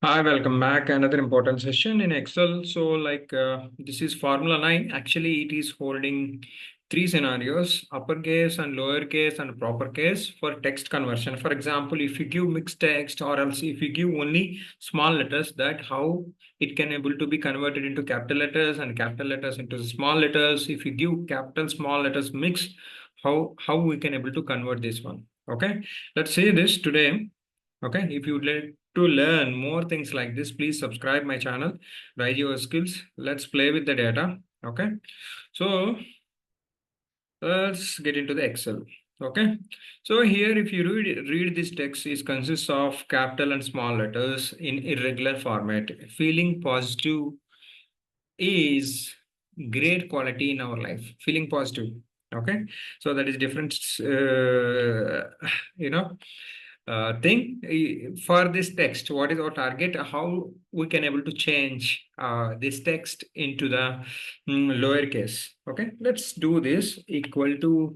Hi, welcome back. Another important session in Excel. This is Formula 9. Actually, it is holding three scenarios, uppercase and lowercase and proper case for text conversion. For example, if you give mixed text or else if you give only small letters, that how it can able to be converted into capital letters and capital letters into small letters. If you give capital small letters mix, how we can able to convert this one. Okay, let's see this today. Okay, if you would like to learn more things like this, please subscribe my channel, rise your skills. Let's play with the data. Okay, so let's get into the Excel. Okay, so here if you read this text, it consists of capital and small letters in irregular format. Feeling positive is great quality in our life. Feeling positive. Okay, so that is different. You know thing for this text. What is our target? How we can able to change this text into the lowercase. Okay, let's do this. Equal to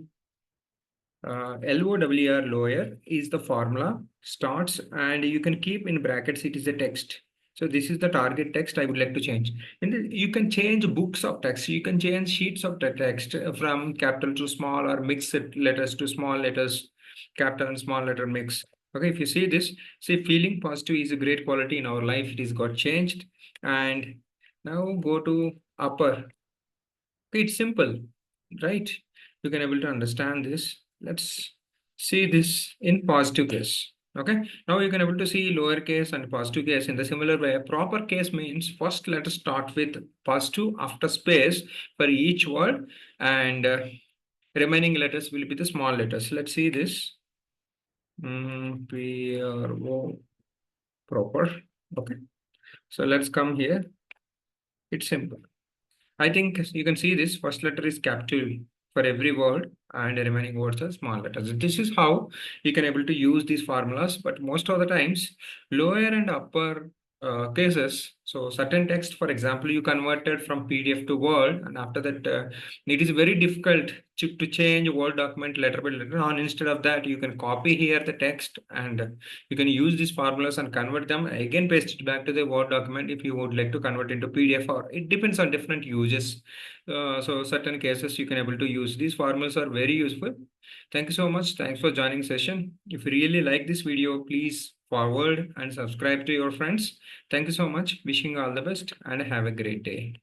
LOWR lower is the formula starts, and you can keep in brackets. It is a text. So this is the target text I would like to change. And then you can change books of text. You can change sheets of the text from capital to small or mixed letters to small letters, capital and small letter mix. Okay, if you see this, say feeling positive is a great quality in our life. It is got changed. And now go to upper. Okay, it's simple, right? You can able to understand this. Let's see this in positive case. Okay, now you can able to see lowercase and positive case in the similar way. Proper case means first let us start with positive after space for each word, and remaining letters will be the small letters. Let's see this. PRO proper. Okay, so let's come here. It's simple. I think you can see this first letter is capital for every word and the remaining words are small letters. This is how you can able to use these formulas, but most of the times lower and upper cases. So certain text, for example, you converted from PDF to Word, and after that, it is very difficult to change Word document letter by letter. On instead of that, you can copy here the text and you can use these formulas and convert them again, paste it back to the Word document if you would like to convert into PDF, or it depends on different uses. So certain cases you can able to use these formulas are very useful. Thank you so much. Thanks for joining session. If you really like this video, please forward and subscribe to your friends. Thank you so much. Wishing you all the best and have a great day.